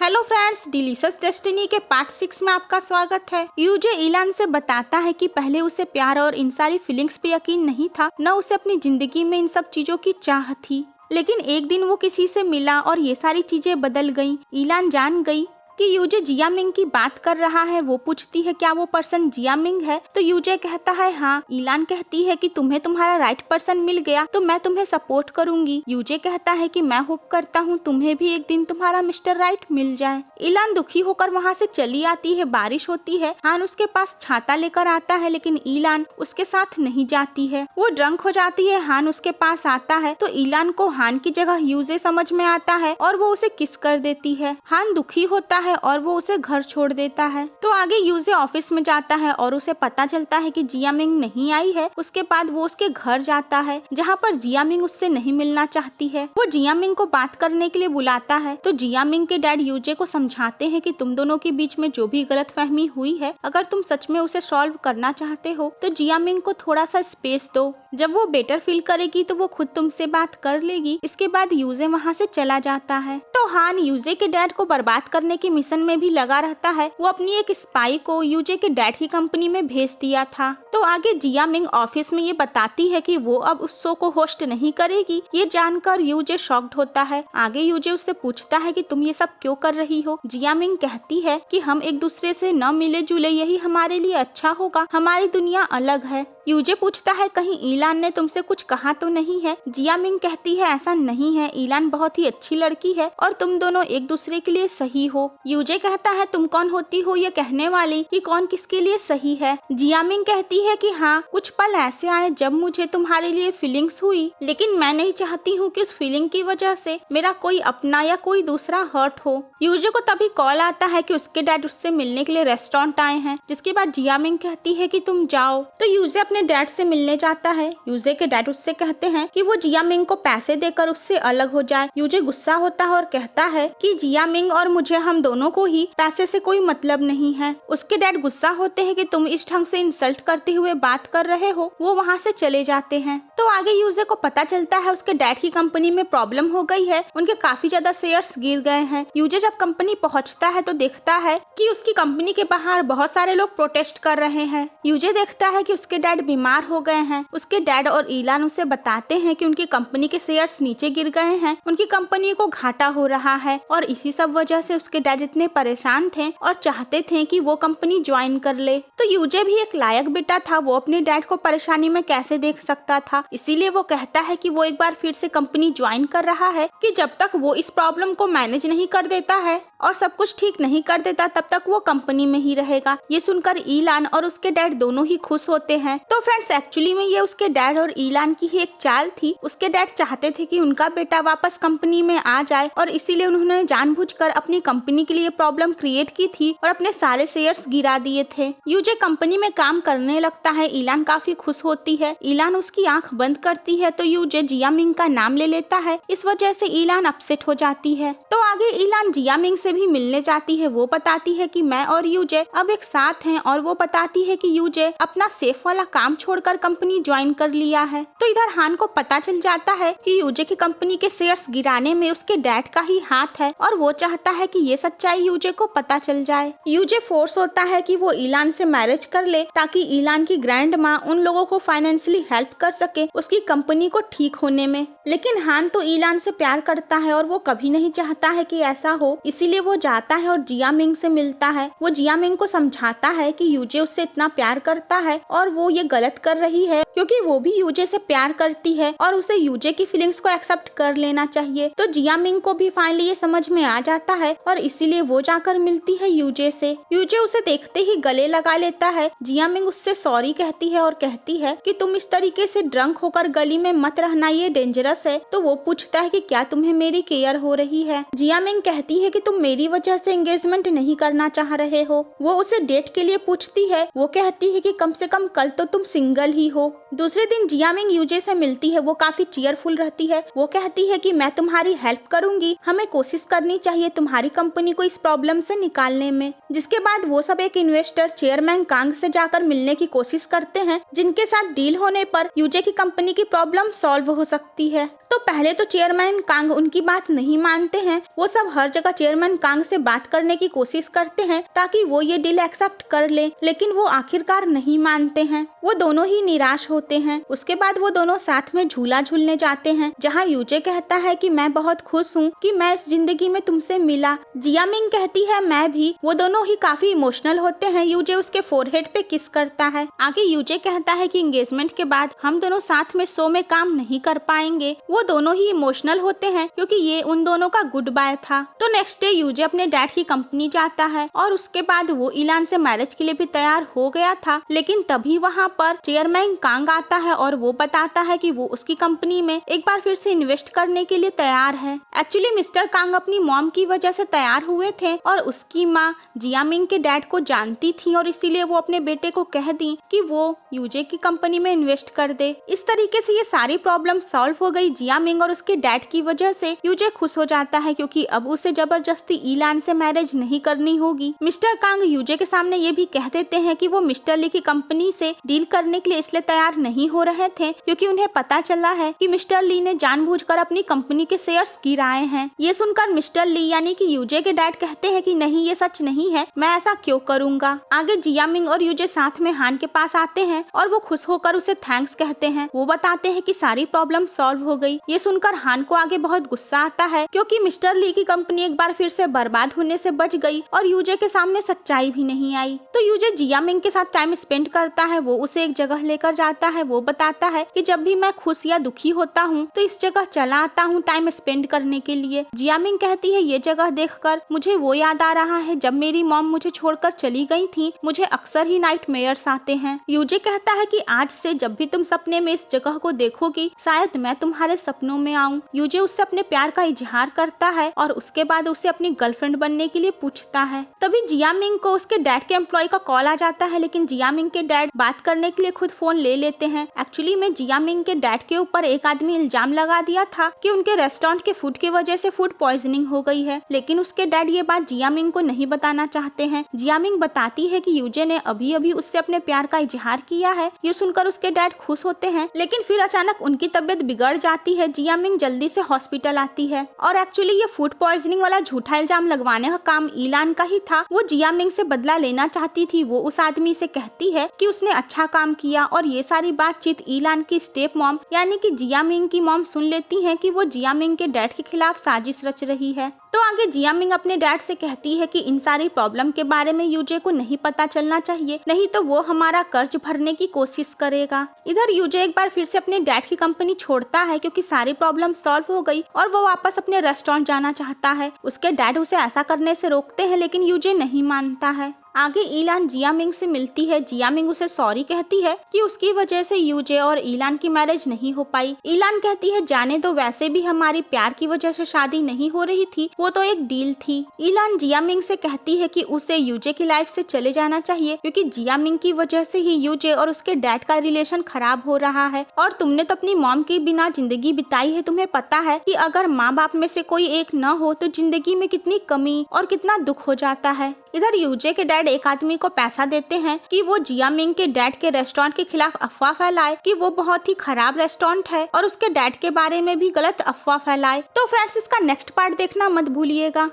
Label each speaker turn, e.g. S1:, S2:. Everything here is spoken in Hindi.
S1: हेलो फ्रेंड्स, डिलीशियस डेस्टिनी के पार्ट 6 में आपका स्वागत है। यूजे इलान से बताता है कि पहले उसे प्यार और इन सारी फीलिंग्स पे यकीन नहीं था, न उसे अपनी जिंदगी में इन सब चीजों की चाह थी। लेकिन एक दिन वो किसी से मिला और ये सारी चीजें बदल गईं। इलान जान गई कि यूजे जियामिंग की बात कर रहा है। वो पूछती है क्या वो पर्सन जियामिंग है, तो यूजे कहता है हाँ। इलान कहती है कि तुम्हें तुम्हारा राइट पर्सन मिल गया तो मैं तुम्हें सपोर्ट करूंगी। यूजे कहता है कि मैं होप करता हूँ तुम्हें भी एक दिन तुम्हारा मिस्टर राइट मिल जाए। इलान दुखी होकर वहाँ से चली आती है। बारिश होती है। हान उसके पास छाता लेकर आता है, लेकिन इलान उसके साथ नहीं जाती है। वो ड्रंक हो जाती है। हान उसके पास आता है तो इलान को हान की जगह यूजे समझ में आता है और वो उसे किस कर देती है। हान दुखी होता है और वो उसे घर छोड़ देता है। तो आगे यूजे ऑफिस में जाता है और उसे पता चलता है कि जियामिंग नहीं आई है। उसके बाद वो उसके घर जाता है जहाँ पर जियामिंग उससे नहीं मिलना चाहती है। वो जियामिंग को बात करने के लिए बुलाता है तो जियामिंग के डैड यूजे को समझाते हैं कि तुम दोनों के बीच में जो भी गलतफहमी हुई है, अगर तुम सच में उसे सॉल्व करना चाहते हो तो जियामिंग को थोड़ा सा स्पेस दो। जब वो बेटर फील करेगी तो वो खुद तुमसे बात कर लेगी। इसके बाद यूजे वहाँ से चला जाता है। तो हान यूजे के डैड को बर्बाद करने की मिशन में भी लगा रहता है। वो अपनी एक स्पाई को यूजे के डैड की कंपनी में भेज दिया था। तो आगे जियामिंग ऑफिस में ये बताती है कि वो अब उस शो को होस्ट नहीं करेगी। ये जानकर यूजे शॉक्ड होता है। आगे यूजे उससे पूछता है कि तुम ये सब क्यों कर रही हो। जियामिंग कहती है कि हम एक दूसरे से न मिले जुले, यही हमारे लिए अच्छा होगा, हमारी दुनिया अलग है। यूजे पूछता है कहीं इलान ने तुमसे कुछ कहा तो नहीं है। जियामिंग कहती है ऐसा नहीं है, इलान बहुत ही अच्छी लड़की है और तुम दोनों एक दूसरे के लिए सही हो। यूजे कहता है तुम कौन होती हो ये कहने वाली कि कौन किसके लिए सही है। जियामिंग कहती है कि हाँ, कुछ पल ऐसे आए जब मुझे तुम्हारे लिए फीलिंग्स हुई, लेकिन मैं नहीं चाहती हूँ कि उस फीलिंग की वजह से मेरा कोई अपना या कोई दूसरा हर्ट हो। यूजे को तभी कॉल आता है कि उसके डैड उससे मिलने के लिए रेस्टोरेंट आए हैं। जिसके बाद जियामिंग कहती है कि तुम जाओ। तो यूजे अपने डैड से मिलने जाता है। यूजे के डैड उससे कहते हैं कि वो जियामिंग को पैसे देकर उससे अलग हो जाए। यूजे गुस्सा होता है और कहता है कि जियामिंग और मुझे, हम दोनों को ही पैसे से कोई मतलब नहीं है। उसके डैड गुस्सा होते हैं कि तुम इस ढंग से इंसल्ट करते हुए बात कर रहे हो। वो वहाँ से चले जाते हैं। तो आगे यूजे को पता चलता है उसके डैड की कंपनी में प्रॉब्लम हो गई है। उनके काफी ज्यादा शेयर्स गिर गए हैं। यूजे जब कंपनी पहुँचता है तो देखता है कि उसकी कंपनी के बाहर बहुत सारे लोग प्रोटेस्ट कर रहे हैं। यूजे देखता है कि उसके डैड बीमार हो गए हैं। उसके डैड और इलान उसे बताते हैं कि उनकी कंपनी के शेयर्स नीचे गिर गए हैं, उनकी कंपनी को घाटा हो रहा है और इसी सब वजह से उसके डैड इतने परेशान थे और चाहते थे कि वो कंपनी ज्वाइन कर ले। तो यूजे भी एक लायक बेटा था, वो अपने डैड को परेशानी में कैसे देख सकता था। इसीलिए वो कहता है कि वो एक बार फिर से कंपनी ज्वाइन कर रहा है कि जब तक वो इस प्रॉब्लम को मैनेज नहीं कर देता है और सब कुछ ठीक नहीं कर देता तब तक वो कंपनी में ही रहेगा। ये सुनकर इलान और उसके डैड दोनों ही खुश होते हैं। तो फ्रेंड्स, एक्चुअली में ये उसके डैड और इलान की ही एक चाल थी। उसके डैड चाहते थे कि उनका बेटा वापस कंपनी में आ जाए और इसीलिए उन्होंने जानबूझकर अपनी कंपनी के लिए प्रॉब्लम क्रिएट की थी और अपने सारे शेयर्स गिरा दिए थे। यूजे कंपनी में काम करने लगता है। इलान काफी खुश होती है। इलान उसकी आंख बंद करती है तो यूजे जियामिंग का नाम ले लेता है। इस वजह से इलान अपसेट हो जाती है। तो आगे इलान जियामिंग से भी मिलने जाती है। वो बताती है कि मैं और यूजे अब एक साथ हैं और वो बताती है कि यूजे अपना सेफ वाला काम छोड़कर कंपनी ज्वाइन कर लिया है। तो इधर हान को पता चल जाता है कि यूजे की कंपनी के शेयर्स गिराने में उसके डैड का ही हाथ है और वो चाहता है कि ये सच्चाई यूजे को पता चल जाए। यूजे फोर्स होता है कि वो इलान से मैरिज कर ले ताकि इलान की ग्रैंड माँ उन लोगों को फाइनेंशियली हेल्प कर सके उसकी कंपनी को ठीक होने में। लेकिन हान तो इलान से प्यार करता है और वो कभी नहीं चाहता है कि ऐसा हो। इसीलिए वो जाता है और जियामिंग से मिलता है। वो जियामिंग को समझाता है कि यूजे उससे इतना प्यार करता है और वो ये गलत कर रही है क्योंकि वो भी यूजे से प्यार करती है और उसे यूजे की फीलिंग्स को एक्सेप्ट कर लेना चाहिए। तो जियामिंग को भी फाइनली ये समझ में आ जाता है और इसीलिए वो जाकर मिलती है यूजे से। यूजे उसे देखते ही गले लगा लेता है। जियामिंग उससे सॉरी कहती है और कहती है कि तुम इस तरीके से ड्रंक होकर गली में मत रहना, ये डेंजरस है। तो वो पूछता है कि क्या तुम्हें मेरी केयर हो रही है। जियामिंग कहती है कि तुम मेरी वजह से एंगेजमेंट नहीं करना चाह रहे हो। वो उसे डेट के लिए पूछती है। वो कहती है कि कम से कम कल तो तुम सिंगल ही हो। दूसरे दिन जियामिंग यूजे से मिलती है। वो काफी चीयरफुल रहती है। वो कहती है कि मैं तुम्हारी हेल्प करूंगी, हमें कोशिश करनी चाहिए तुम्हारी कंपनी को इस प्रॉब्लम से निकालने में। जिसके बाद वो सब एक इन्वेस्टर चेयरमैन कांग से जाकर मिलने की कोशिश करते हैं, जिनके साथ डील होने पर यूजे की कंपनी की प्रॉब्लम सॉल्व हो सकती है। तो पहले तो चेयरमैन कांग उनकी बात नहीं मानते हैं, वो सब हर जगह चेयरमैन कांग से बात करने की कोशिश करते हैं ताकि वो ये डील एक्सेप्ट कर ले, लेकिन वो आखिरकार नहीं मानते हैं। वो दोनों ही निराश होते हैं। उसके बाद वो दोनों साथ में झूला झूलने जाते हैं, जहाँ यूजे कहता है कि मैं बहुत खुश हूँ कि मैं इस जिंदगी में तुमसे मिला। जियामिंग कहती है मैं भी। वो दोनों ही काफी इमोशनल होते हैं। यूजे उसके फोरहेड पे किस करता है। आगे यूजे कहता है कि एंगेजमेंट के बाद हम दोनों साथ में शो में काम नहीं कर पाएंगे। वो दोनों ही इमोशनल होते हैं क्योंकि ये उन दोनों का गुड बाय था। तो नेक्स्ट डे यूजे अपने डैड की कंपनी जाता है और उसके बाद वो ईलान से मैरिज के लिए भी तैयार हो गया था, लेकिन तभी वहाँ पर चेयरमैन कांग आता है और वो बताता है कि वो उसकी कंपनी में एक बार फिर से इन्वेस्ट करने के लिए तैयार है। एक्चुअली मिस्टर कांग अपनी मॉम की वजह से तैयार हुए थे और उसकी माँ जियामिंग के डैड को जानती थी और इसीलिए वो अपने बेटे को कह दी कि वो यूजे की कंपनी में इन्वेस्ट कर दे। इस तरीके से ये सारी प्रॉब्लम सॉल्व हो गई जियामिंग और उसके डैड की वजह से। यूजे खुश हो जाता है क्योंकि अब उसे जबरदस्ती ईलान से मैरिज नहीं करनी होगी। मिस्टर कांग यूजे के सामने ये भी कह देते हैं कि वो मिस्टर ली की कंपनी से डील करने के लिए इसलिए तैयार नहीं हो रहे थे क्योंकि उन्हें पता चला है कि मिस्टर ली ने जानबूझकर अपनी कंपनी के शेयर्स गिराए हैं। ये सुनकर मिस्टर ली यानी कि यूजे के डैड कहते हैं कि नहीं, ये सच नहीं है, मैं ऐसा क्यों करूंगा। आगे जियामिंग और यूजे साथ में हान के पास आते हैं और वो खुश होकर उसे थैंक्स कहते हैं। वो बताते हैं कि सारी प्रॉब्लम सॉल्व हो गई। ये सुनकर हान को आगे बहुत गुस्सा आता है क्योंकि मिस्टर ली की कंपनी एक बार फिर से बर्बाद होने से बच गई और यूजे के सामने सच्चाई भी नहीं आई। तो यूजे जियामिंग के साथ टाइम स्पेंड करता है। वो उसे एक जगह लेकर जाता है। वो बताता है कि जब भी मैं खुश या दुखी होता हूँ तो इस जगह चला आता हूँ टाइम स्पेंड करने के लिए। जियामिंग कहती है ये जगह देखकर मुझे वो याद आ रहा है जब मेरी मॉम मुझे छोड़कर चली गई थी। मुझे अक्सर ही नाइटमेयर्स आते हैं। यूजे कहता है कि आज से जब भी तुम सपने में इस जगह को देखोगी शायद मैं तुम्हारे सपनों में आऊं। यूजे उससे अपने प्यार का इजहार करता है और उसके बाद उसे अपनी गर्लफ्रेंड बनने के लिए पूछता है। तभी जियामिंग को उसके डैड के एम्प्लॉय का कॉल आ जाता है, लेकिन जियामिंग के डैड बात करने के लिए खुद फोन ले लेते हैं। एक्चुअली में जियामिंग के डैड के ऊपर एक आदमी इल्जाम लगा दिया था कि उनके रेस्टोरेंट के फूड की वजह से फूड पॉइजनिंग हो गई है, लेकिन उसके डैड ये बात जियामिंग को नहीं बताना चाहते हैं। जियामिंग बताती है कि यूजे ने अभी अभी उससे अपने प्यार का इजहार किया है। ये सुनकर उसके डैड खुश होते हैं, लेकिन फिर अचानक उनकी तबीयत बिगड़ जाती है। जियामिंग जल्दी से हॉस्पिटल आती है और एक्चुअली ये फूड पॉइजनिंग वाला झूठा इल्जाम लगवाने का काम ईलान का ही था। वो जियामिंग से बदला लेना चाहती थी। वो उस आदमी से कहती है कि उसने अच्छा काम किया और ये सारी बातचीत ईलान की स्टेप मॉम यानी कि जियामिंग की मॉम सुन लेती हैं कि वो जियामिंग के डैड के खिलाफ साजिश रच रही है। तो आगे जियामिंग अपने डैड से कहती है कि इन सारी प्रॉब्लम के बारे में यूजे को नहीं पता चलना चाहिए, नहीं तो वो हमारा कर्ज भरने की कोशिश करेगा। इधर यूजे एक बार फिर से अपने डैड की कंपनी छोड़ता है क्योंकि सारी प्रॉब्लम सॉल्व हो गई और वो वापस अपने रेस्टोरेंट जाना चाहता है। उसके डैड उसे ऐसा करने से रोकते हैं, लेकिन यूजे नहीं मानता है। आगे ईलान जियामिंग से मिलती है। जियामिंग उसे सॉरी कहती है कि उसकी वजह से यूजे और ईलान की मैरिज नहीं हो पाई। ईलान कहती है जाने दो, वैसे भी हमारी प्यार की वजह से शादी नहीं हो रही थी, वो तो एक डील थी। ईलान जियामिंग से कहती है कि उसे यूजे की लाइफ से चले जाना चाहिए क्योंकि जियामिंग की वजह से ही यूजे और उसके डैड का रिलेशन खराब हो रहा है और तुमने तो अपनी मॉम के बिना जिंदगी बिताई है। तुम्हें पता है कि अगर माँ बाप में से कोई एक न हो तो जिंदगी में कितनी कमी और कितना दुख हो जाता है। इधर यूजे के डैड एक आदमी को पैसा देते हैं कि वो जियामिंग के डैड के रेस्टोरेंट के खिलाफ अफवाह फैलाए कि वो बहुत ही खराब रेस्टोरेंट है और उसके डैड के बारे में भी गलत अफवाह फैलाए। तो फ्रेंड्स, इसका नेक्स्ट पार्ट देखना मत भूलिएगा।